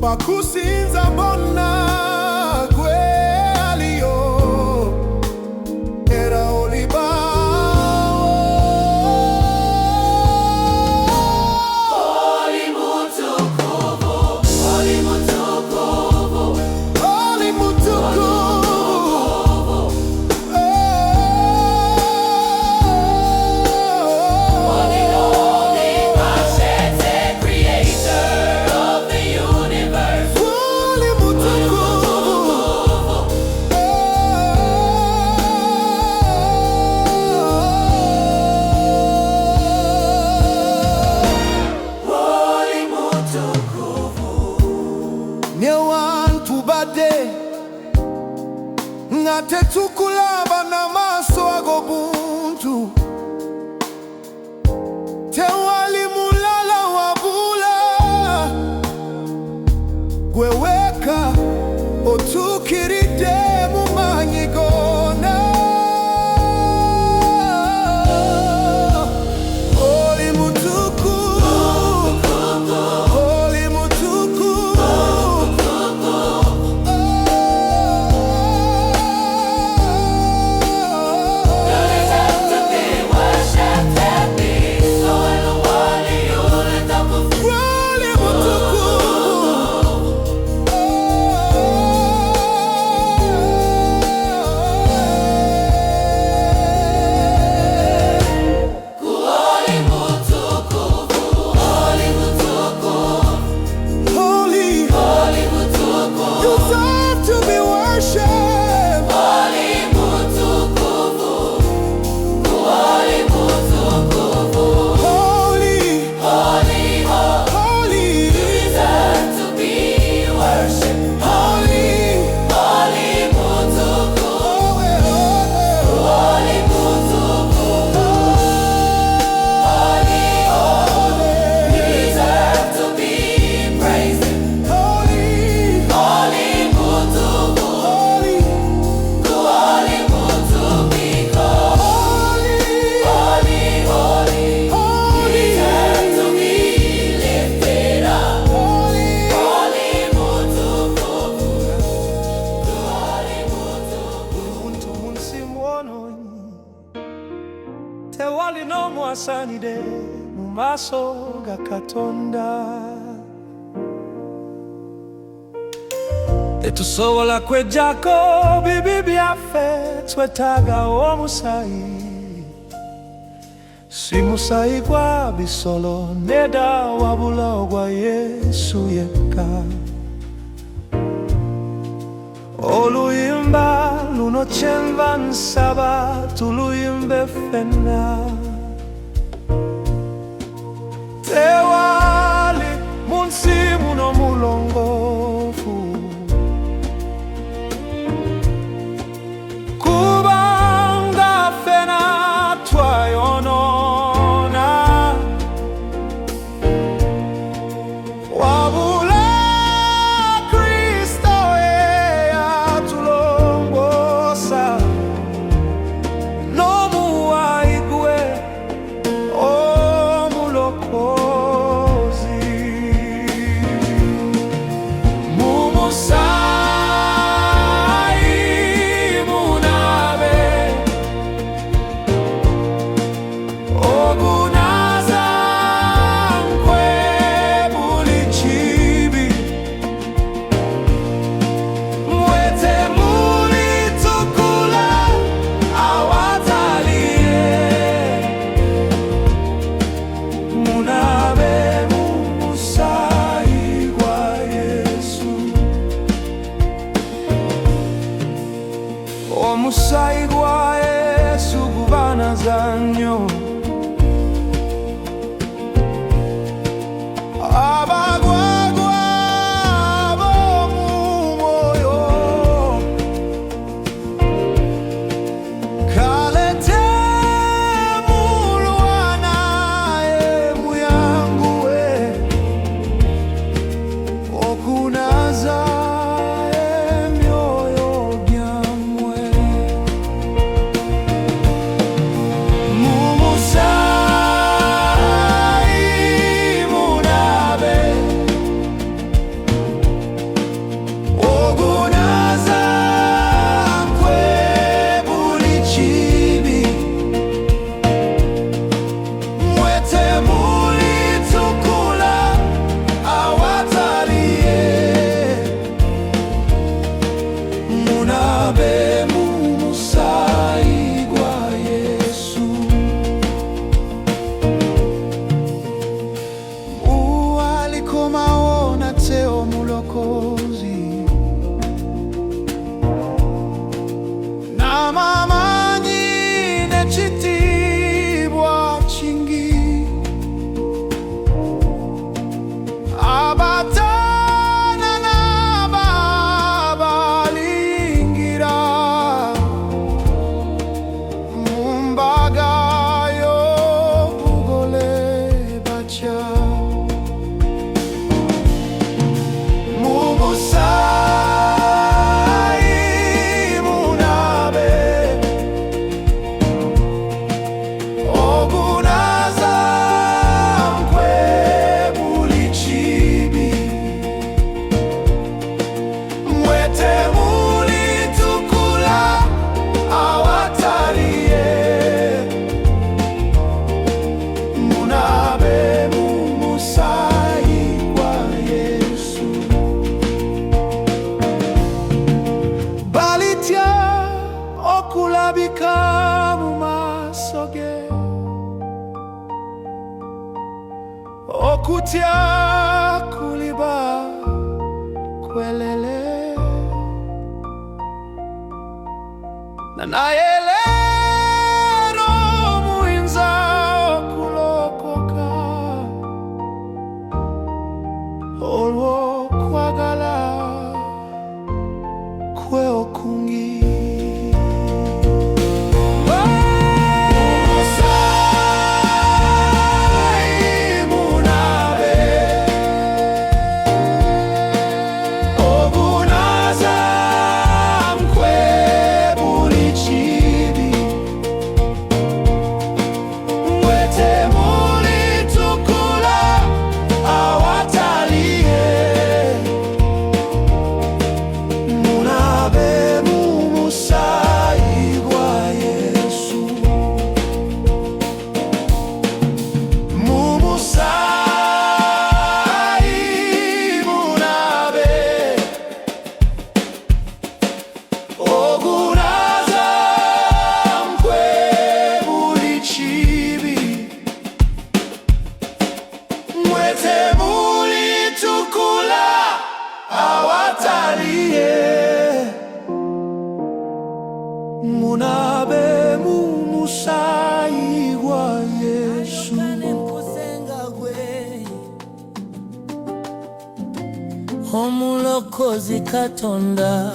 pakusinza bona gwe aliyo era olibao. Oli mutukuvu, oli mutukuvu, Oli mutukuvu. one and only Mashete, creator of the universe. Oli mutukuvu. Oli mutukuvu, Nyewantu bade ngate tukulaba n'amaaso ago buntu tewali mulala wabula gwe weka otukiridde mu maanyi gonna. Oli mutukuvu, oli mutukuvu. you deserve to be worshipped and be loyal. Wali yule takufu, Oli mutukuvu. oli mutukuvu, oli mutukuvu, Holy, oli mutukuvu, you deserve to be worshipped. oli mutukuvu, oli mutukuvu, Holy, oli holy, deserve to be worshipped. holy, Oli mutukuvu, oli mutukuvu, oli deserve to be praised. holy, Oli mutukuvu, holy, oli mutukuvu, holy, oli deserve to be lifted up. holy. Oli mutukuvu, oli mutukuvu. Muntu munsi mwononyi tewali n'omwasanide mu maaso ga Katonda. Tetusobola kweggyako bibi byaffe, twetaaga omusayi. Si musayi gwa bisolo nedda, wabula ogwa Yesu yekka. Oluyimba luno kyenva nsaba tuluyimbe ffenna. Tewali mu nsi muno mulongoofu, kubanga ffena twayonoona. Wabula Kristo yatulongoosa, n'omuwayi gwe otya kuliba kwelele na nayelero muinza okulokoka olw'okwagala kwe okungi. Munabe mumusayi gwa Yesu omulokozi Katonda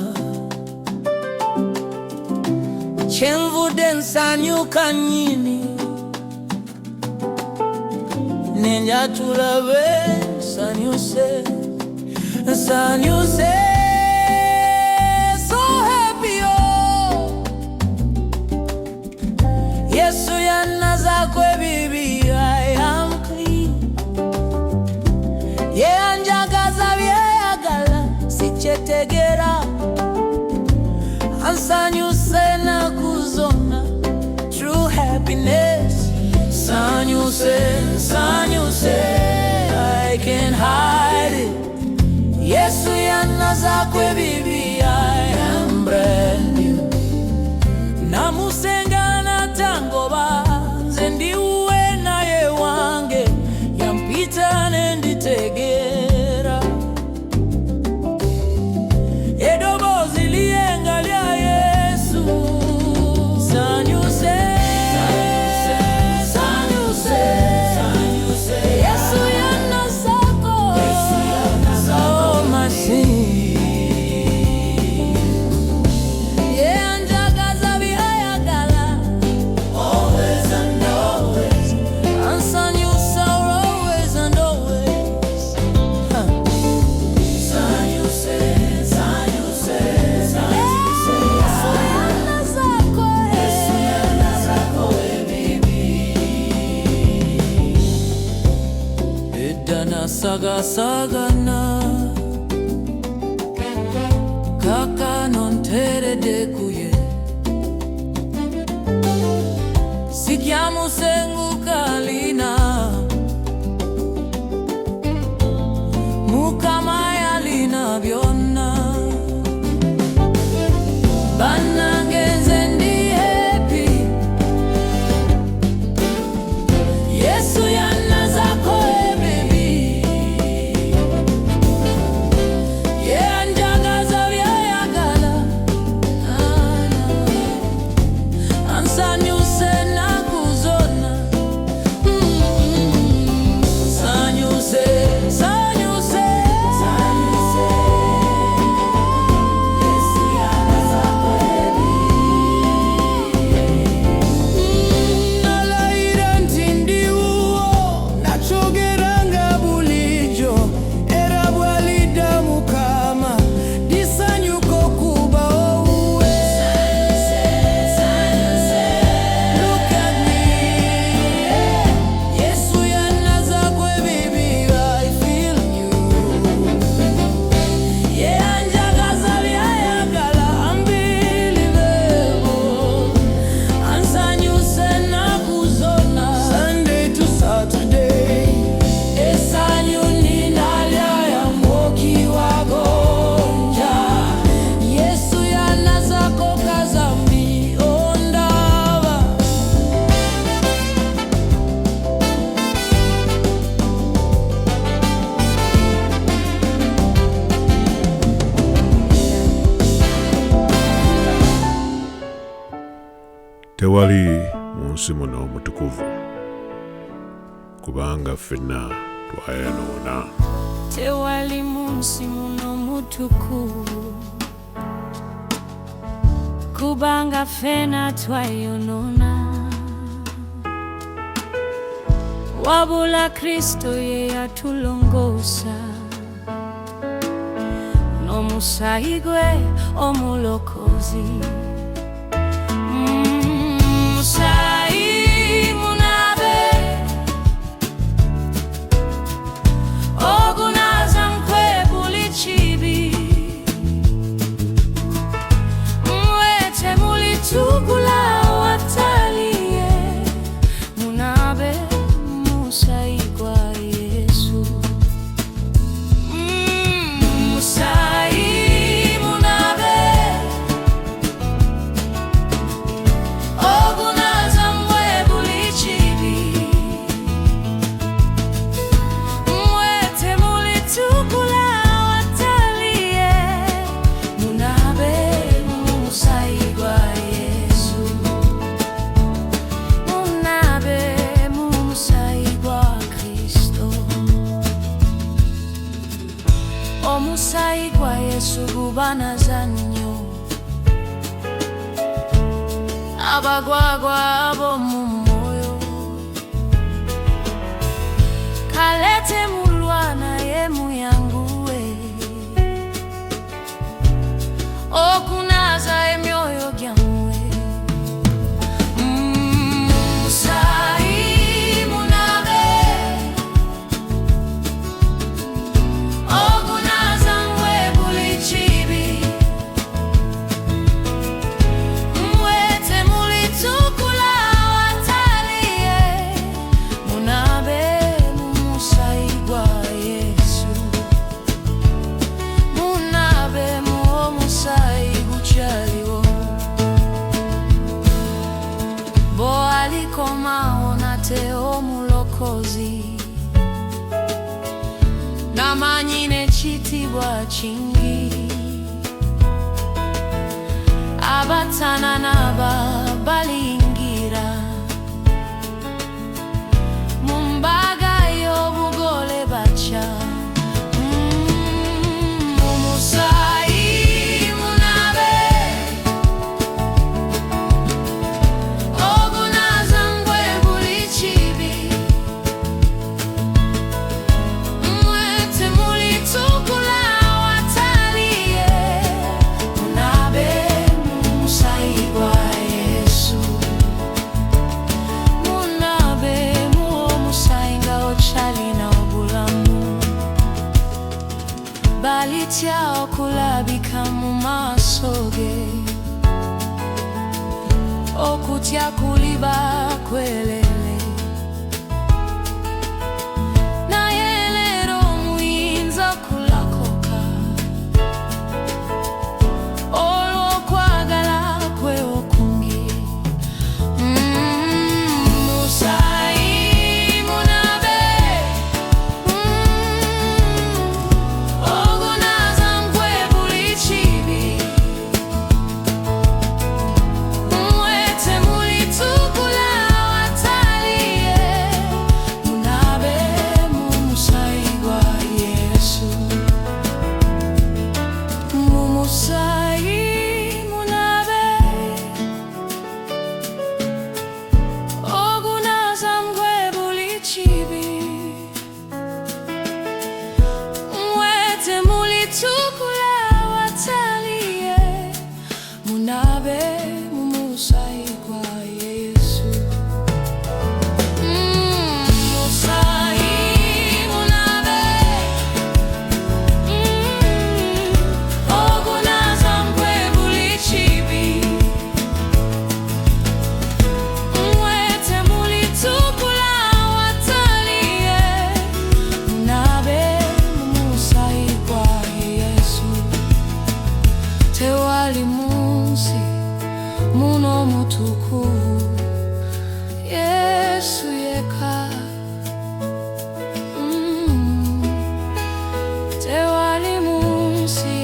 kyenvudde nsanyuka nnyini nenjatulabe nsanyuse nsanyuse so happy oh Yesu yanazako ebibi I am clean yeyanjagaza byeyagala sikyetegera ansanyuse nakuzona true happiness sanyuse sanyuse I can't hide it Yesu yanazako ebibi I am brand new namusenga natangoba nze ndiwe naye wange yampita nenditegera edobozi liyenga lya Yesu sanyuse sanyuse sanyuse Yesu yanazako oh my sin sagasagana kaka nonterede kuye sikyamusenguka lina mukama yalina byonna bannange nze ndi happy Yesu yanazako Tewali munsi muno mutukuvu kubanga ffenna twayonoona. Tewali munsi muno mutukuvu kubanga ffenna twayonoona. Wabula Kristo ye yatulongoosa n'omusaayi gwe omulokozi. Musaayi munabe ogunaaza nkwe buli kibi. Mwete mulitugula wataliye munabe musaayi gwa Yesu. Musaayi munabe ogunaaza nkwe buli kibi. Mwete mulitugula wataliye munabe musaayi gwa Yesu. Munabe musaayi gwa Kristo. Omusaayi gwa Yesu gubanaza nnyo abagwagwa ab'omu mwoyo. Kale temulwana ye muyanguwe okunaaza emyoyo gyammwe. Musaayi munabe ogunaaza nkwe buli kibi. Mwete mulitugula wataliye munabe musaayi gwa Yesu. Munabe musaayi gukyaliwo. Bo alikomawo nate omulokozi n'amaanyi n'ekitiibwa kingi. Abatana n'aba balingira mu mbaga y'obugole batya. Musaayi munabe ogunaaza nkwe buli kibi. Mwete mulitugula wataliye munabe musaayi gwa Yesu. Munabe musaayi nga okyalina obulamu. Balitya okulabika mu maaso ge, okutya kuliba kwelele. Naye leero muyinza okulakoka olw'okwagala kwe okungi. Musaayi munabe ogunaaza nkwe buli kibi. Mwete mulitugula wataliye munabe musaayi gwa Yesu. Musaayi munabe ogunaaza nkwe buli kibi. Mwete mulitugula wataliye munabe musaayi gwa Yesu. Musaayi munabe ogunaaza nkwe buli kibi. Mwete mulitugula wataliye munabe musaayi gwa Yesu. Tewali munsi muno mutukuvu Yesu yekka. Tewali munsi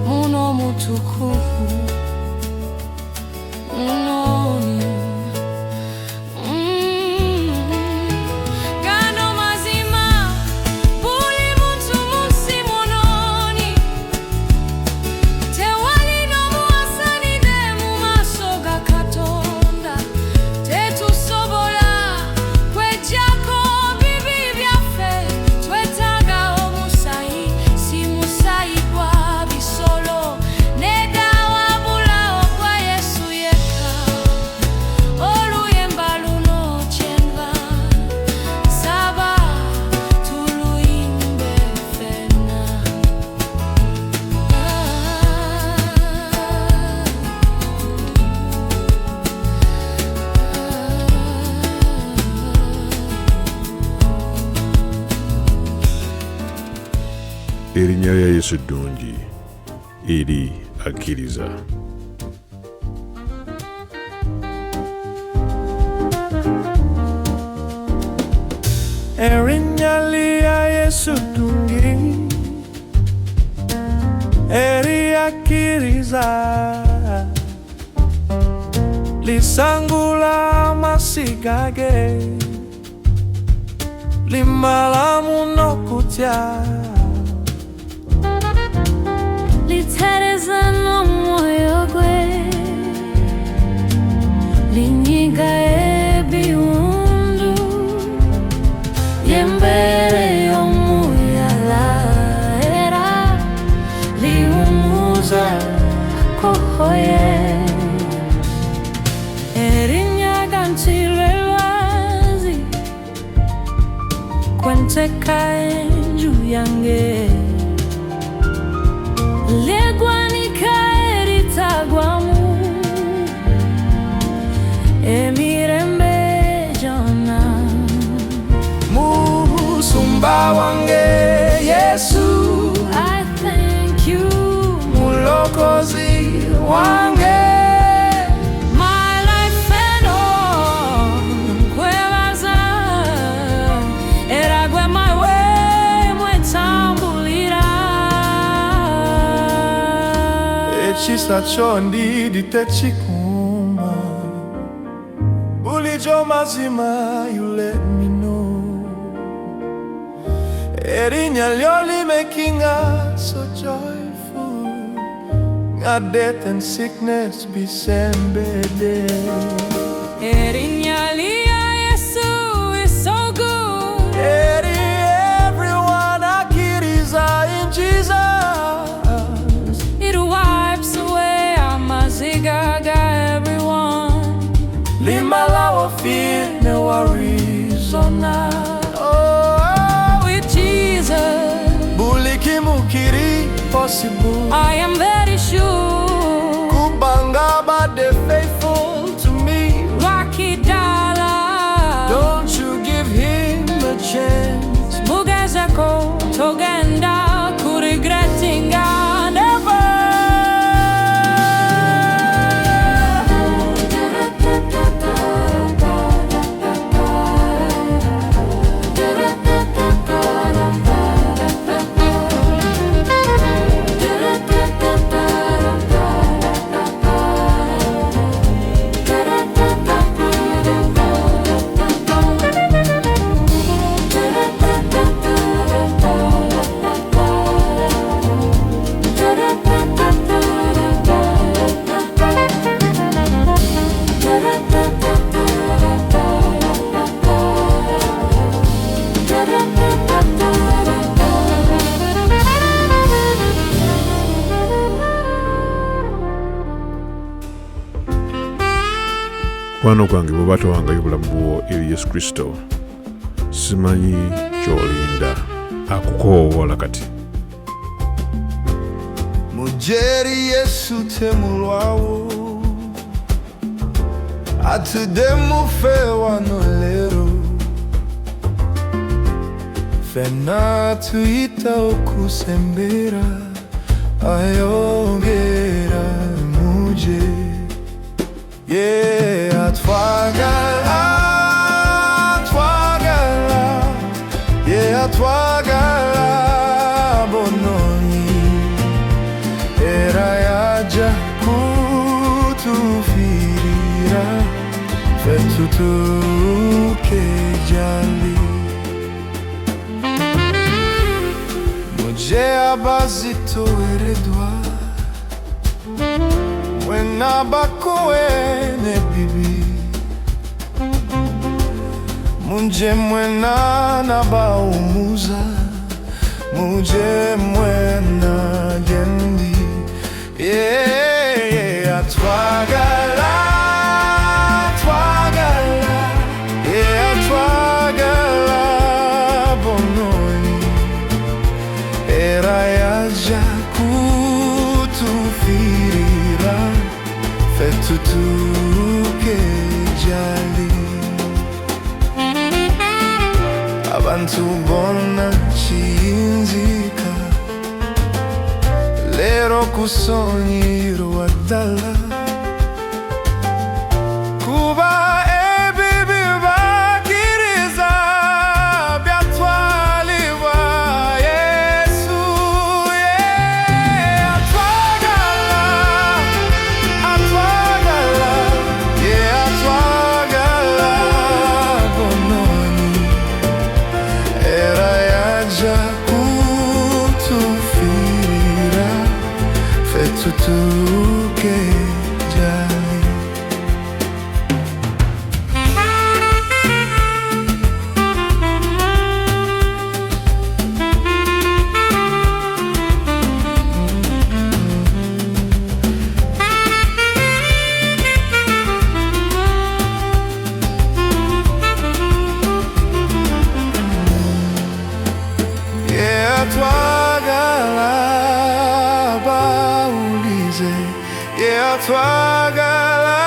muno mutukuvu muno. Yesu ddungi eri akkiriza. Erinnya lya Yesu ddungi eri akkiriza, lisangula amasiga ge, limalamu n'okutya, litereza n'omwoyo gwe, linyiga ebiwundu by'embeera y'omuyala, era liwummuza roho ye. Erinnya gantirwe lwazi kwenteka enju yange, lyegwanika eritagwamu emirembe gyonna. Musumba wange Yesu, I thank you, mulokozi wange, my life and all, nkwebaza, era gwe my way mwetambulira. ekisa kyo ndidi tekikuma, bulijjo mazima you let me know. Erinnya lyo limaking us so joyful, nga death and sickness bisembedde. Erinnya lya Yesu is so good. Eri everyone akkiriza in Jesus, It wipes away amaziga ga everyone. limalawo fear ne worries zonna. With Jesus, Buli kimu kiri possible, I am very sure. kubanga badde faithful to me. Rocky Dala, Don't you give him a chance. Mugezako togenda kurigretinga never. Mukwano gwange bw'oba towangayo obulamu bwo eri Yesu Kristo, simanyi ky'olinda, akukoowoola kati. Mujeri Yesu temulwawo, atudde mufe wano leero, ffenna tuyita okusembera, ayongera muje. Yeah, atwagala, atwagala, yeah, atwagala bononi, era yaja kutufirira, ffe tutuuke gy'ali. Muje abazitowereddwa, mwenna bakowe ne bibi, muje mwenna nabawummuza, muje mwenna gyendi. Yeah, atwagala, atwagala, yeah, atwagala bononi, era yaja kutufirira, ffe tutuuke gy'ali. Abantu bonna kiyinzika, kusonyiro wadala kuba ebibi bakiriza byatwaliwa Yesu atwagala atwagala bononi era yaja kutufira fetu tukejali. Twagala baulize, twagala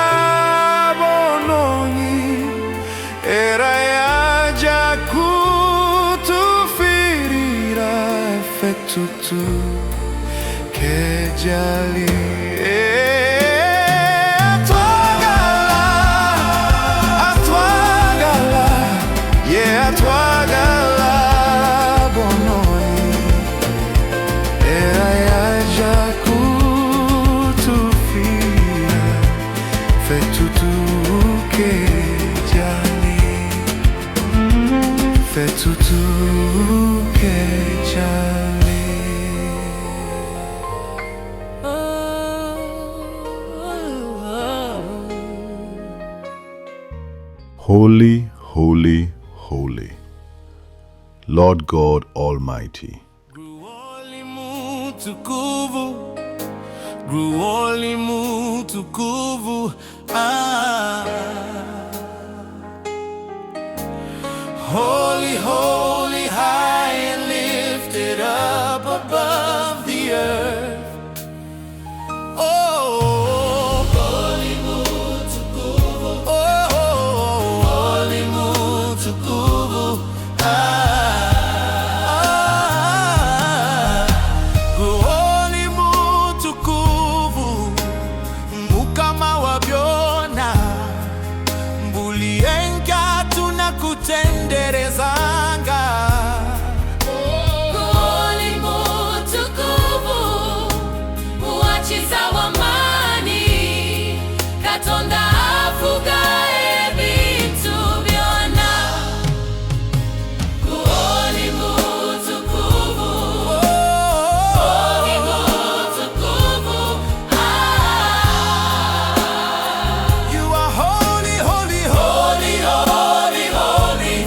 bononi, era yaja kutufirira fetu tukejali. Twagala bononi, era yaja kutufira fetu tukejali, fetu tukejali. Holy, holy, holy, Lord God Almighty. Gruoli mutukuvu, gruoli mutukuvu, holy, holy, high and lifted up above the earth. Oh, holy mutukuvu, oh, holy mutukuvu, gruoli mutukuvu, mukama wabyona, mbulienga tunakutenderezanga. Gruoli mutukuvu, muwachiza wamani, Katonda afuga ebintu byona. Gruoli mutukuvu, gruoli mutukuvu, You are holy, holy, holy, holy, holy.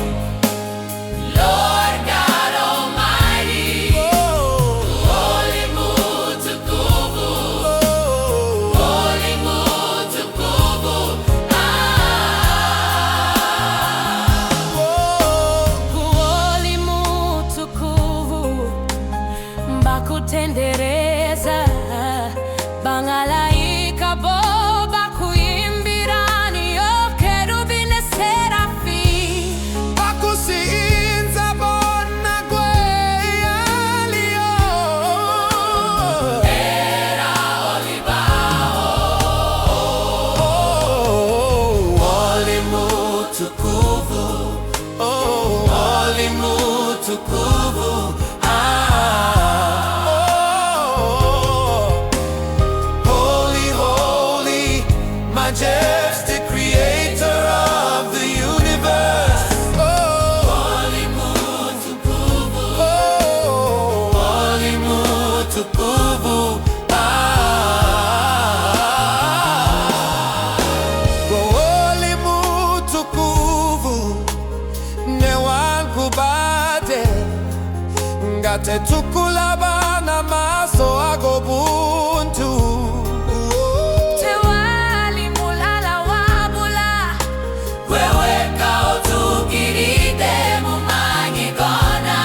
Lord God Almighty. Oh, Gruoli mutukuvu, gruoli mutukuvu, gruoli mutukuvu, bakutendereza, bangalaika bo bakuyimbirani, kerubi ne serafi. bakusinza bona gwe yaliyo. Holy mutukuvu, oh, holy mutukuvu, holy, holy, majestic creator of the universe. Holy mutukuvu, holy mutukuvu, holy mutukuvu, ne wankubate ngate tukulaba na maso ago buntu. Tewali mulala wabula, wewe kautukiride mumanyi gona.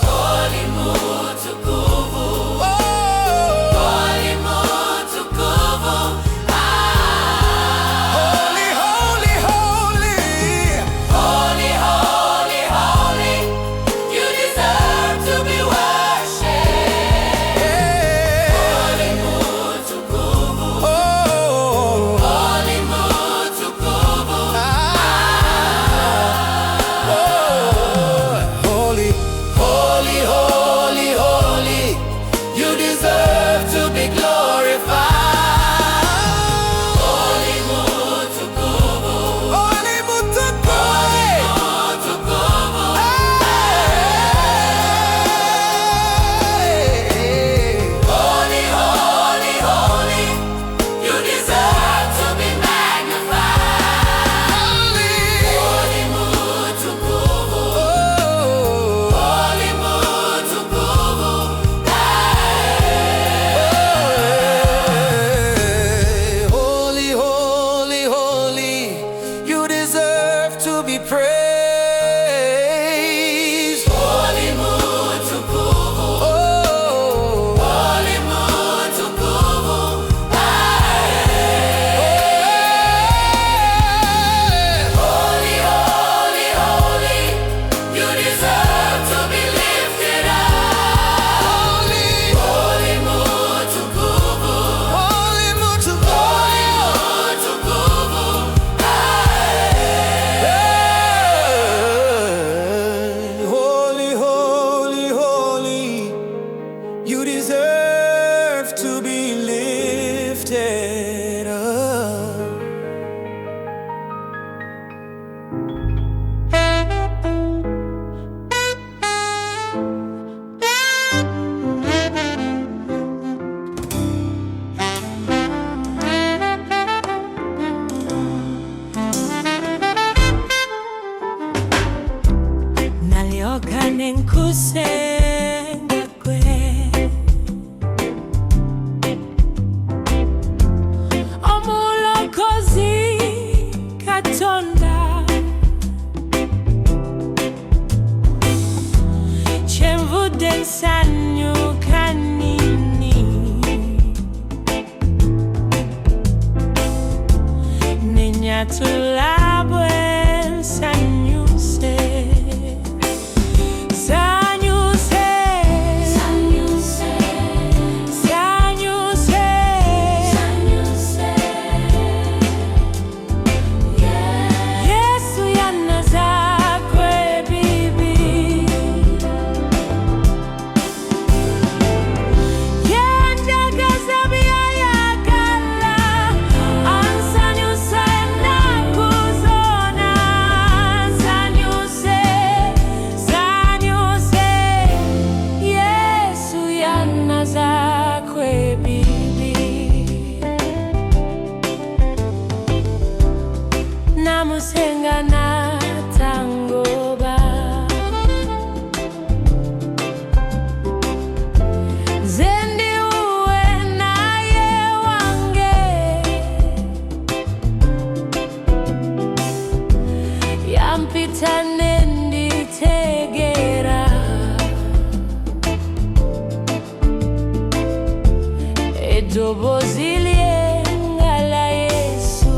Holy mutukuvu, holy mutukuvu, Holy, holy, holy. holy nenkusenga kwe omulokozi Katonda kyenvudde nsanyuka nini nenyatula bwe nsanyuse namusenga natangoba zendi uwe naye wange yampita nenditegera eddoboozi lyenga la Yesu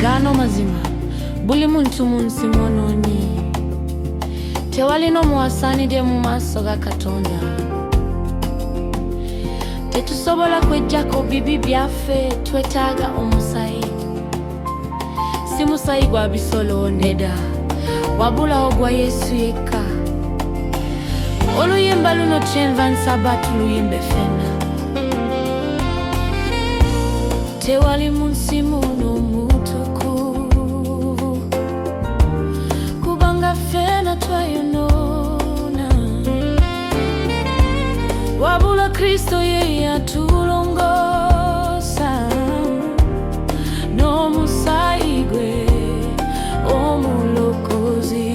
gano mazima buli muntu munsi mwononyi tewalino muwasanidde mu maaso ga Katonda. Tetusobola kweggyako bibi byaffe, twetaaga omusayi. Si musayi gwa bisolo nedda, wabula ogwa Yesu yekka. Oluyimba luno kyenva nsaba tuluyimbe ffenna. Tewali mu nsi muno mutukuvu, kubanga ffenna twayonoona. Wabula Kristo ye yatulongoosa n'omusaayi gwe omulokozi.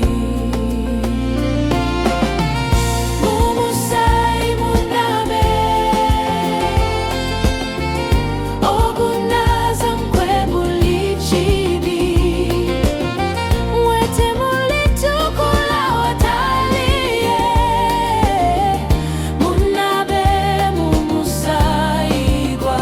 Mumusaayi munabe, ogunaaza nkwe buli kibi. Mwete mulitukula wataliye, munabe mumusaayi gwa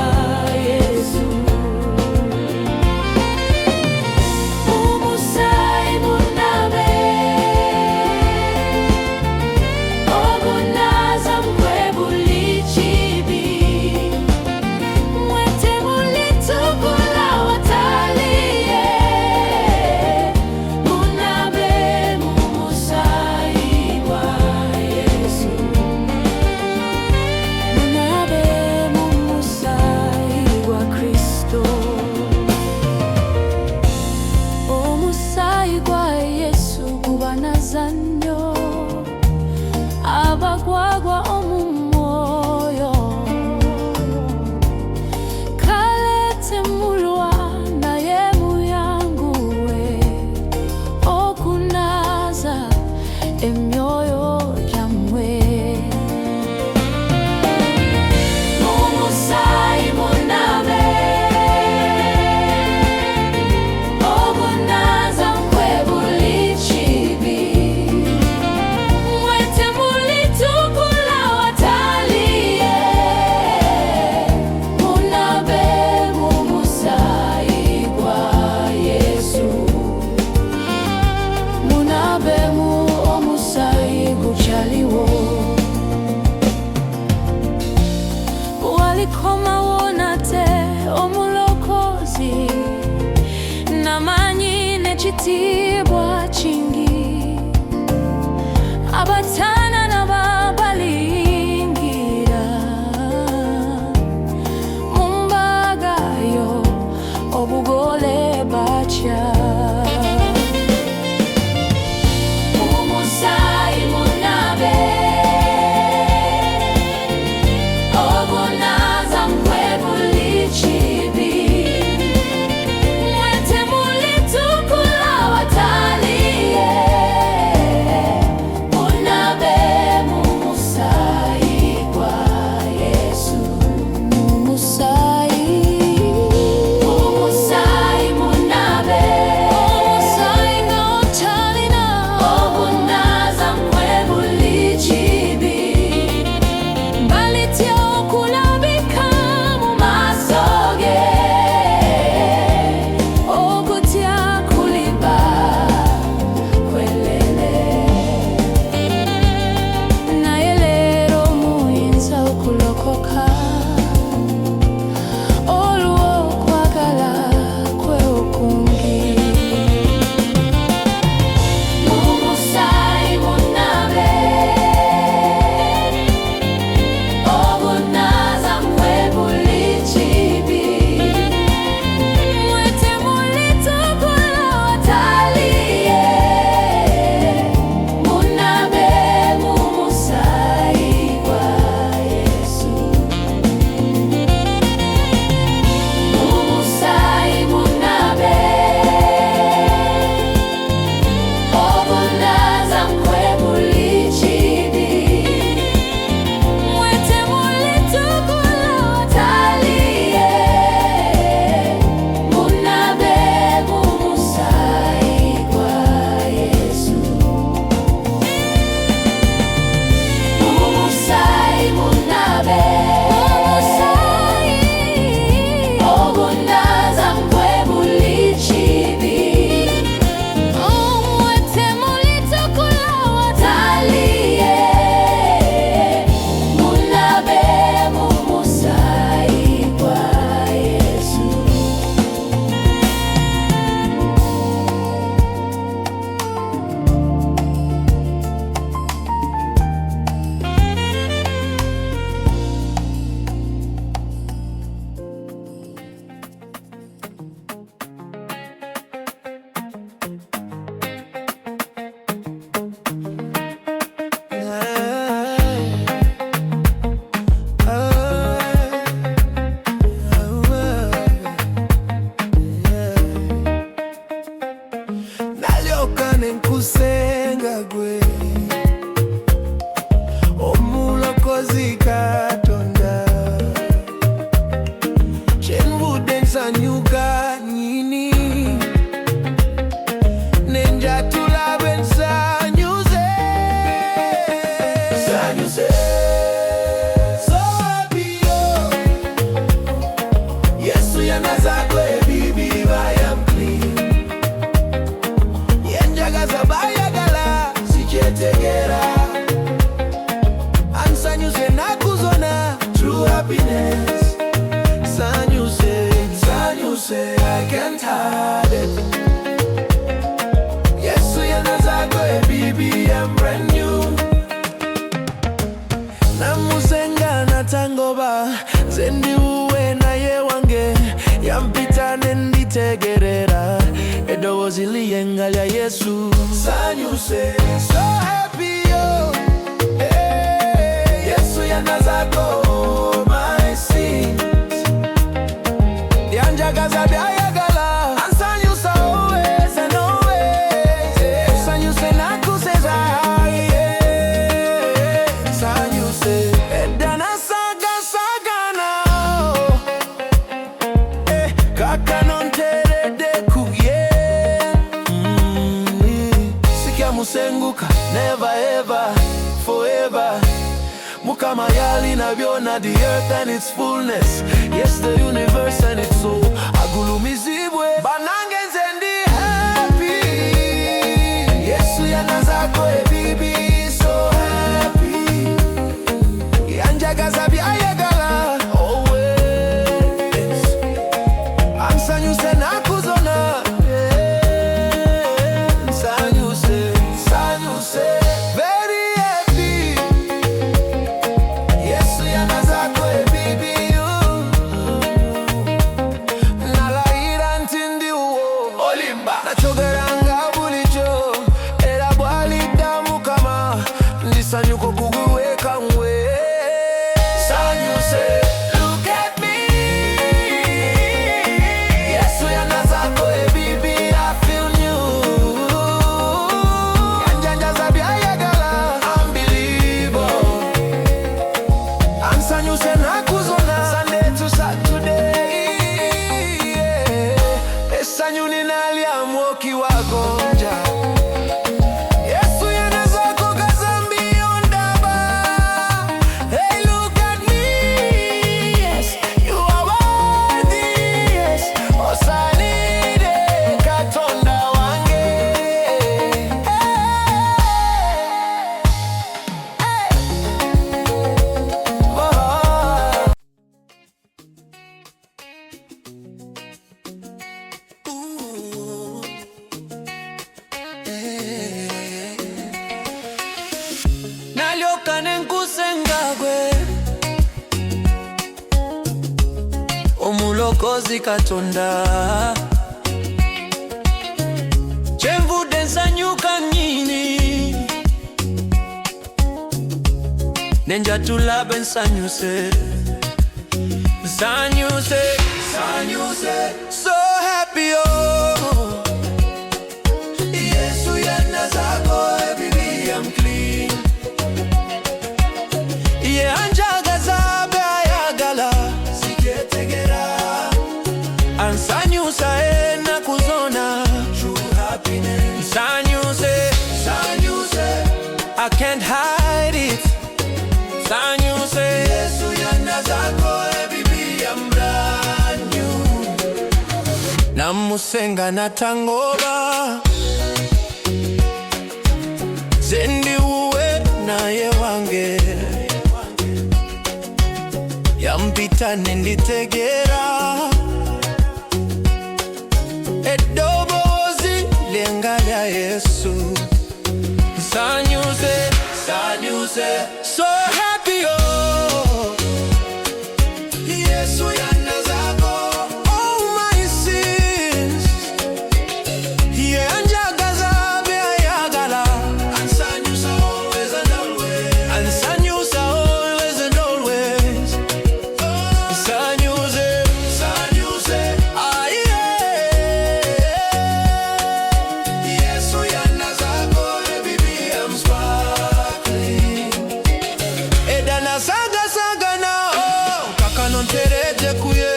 yanazakwe bibi I am clean. Yenjagaza bayagala sichetegera. Ansanyuse nakuzona true happiness. Sanyuse I can't hide it. Yesu yanazakwe bibi I'm brand new. Namusenga natangoba zendi uwe na yewange yampita nenditegerera edowozi liyengalya Yesu. Sanyuse so happy yo. Hey, Yesu yanazako my sins. Yanjagaza byayagala ansanyusa always and always. Sanyuse nakuseza sanyuse edana saga now. Kaka nonterede kuye. Sikia musenguka never ever forever. Mukama yali na byona the earth and its fullness. Yes, the universe and its soul. Agulumizibwe banange nzendi happy. Yesu yanazako bibi so happy. Yanjagaza byayagala always. Ansanyuse nakuzona. Sanyuse very happy. Yesu yanazakwe bibi nalaira ntindi uwo olimba nachogeranga bulicho era bwalidda Mukama ndisanyuka okuguweka nwe. Sanyuse look at me. Yesu yanazakwe bibi I feel new. Yanjanjaza byayagala unbelievable. Ansanyuse nakuzona Sunday to Saturday. Esanyuni nalya mwoki wagonja. Yesu yanazako kazambi ondaba. Hey, look at me. Yes, you are worthy. Yes, osanide katonda wange. Nalyoka nenkusengagwe omulokozi katonda. Kyenvudde nsanyuka nnyini nenjatula bensanyuse. Sanyuse so happy oh. Yesu yanazako bibi I'm clean. Yanjagaza byayagala sichetegera. Ansanyusa nakuzona true happiness. Sanyuse I can't hide it. Sanyuse Yesu yanazako bibi I'm brand new. Namusenga natangoba zendi uwe na yewange yampita nenditegera edobozi lengalya Yesu. Sanyuse so happy oh. Yesu yanazako all my sins. Yanjagaza byayagala ansanyusa always and always. Ansanyusa always and always. Sanyuse ah yeah. Yesu yanazako bibi I'm sparkling. Edana saga now kaka nonterede kuye.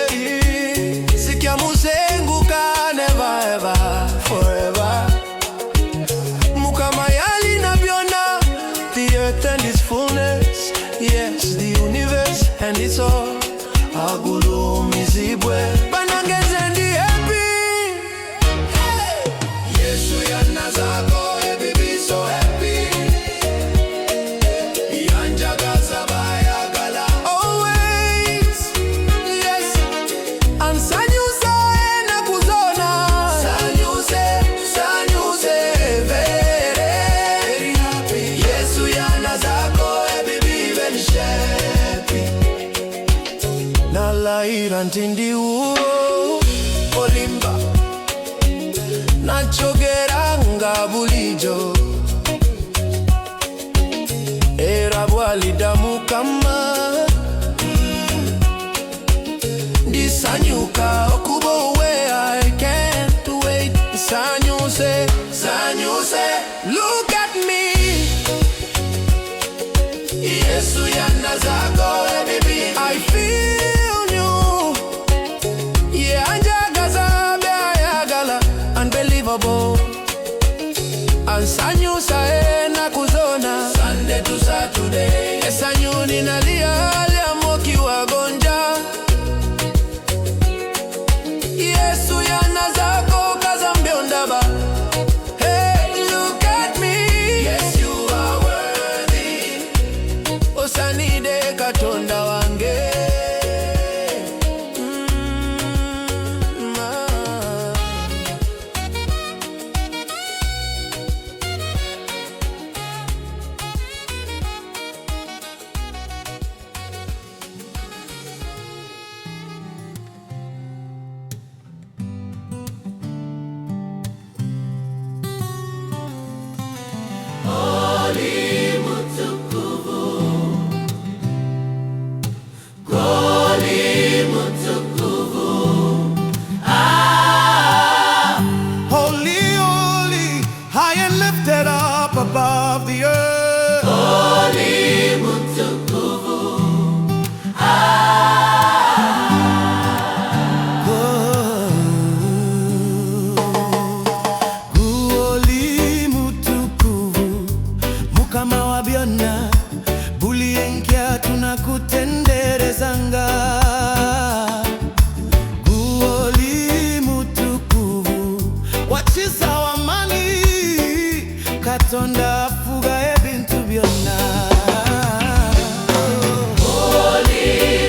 Sikia musenguka never ever forever. Mukama yali na byona the earth and its fullness. Yes, the universe and its all. Agulumizibwe banange Laira ntindi uo olimba nachogeranga bulijo era bwalidamu kama ndisanyuka okubowe. I can't wait. Sanyuse, sanyuse, look at me. Yesu yanazago baby, I feel new. Yeah, anjagaza be ayagala, unbelievable. Ansanyusa na kuzona Sunday to Saturday. Esanyuni nalia lia moki wagonja. Yesu yanazako kazambiondaba. Hey, look at me. Yes, you are worthy. Osanide katonda wange. Above the earth, Holy Mutukuvu. Holy Mutukuvu, Mukama wa byonna, buli enkya tunakutenderezanga. Holy Mutukuvu, wakiza wamani, Katonda afuga ebintu byonna. Holy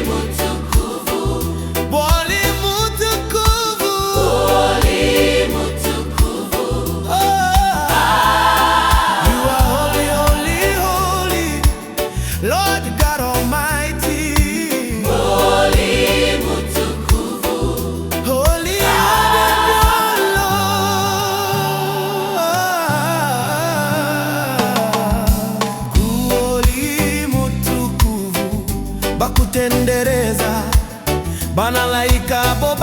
Mutukuvu. Holy Mutukuvu. Holy Mutukuvu. Oh, you are holy, holy, holy, Lord God Almighty. Holy Mutukuvu. Holy bakutendereza banalaika bo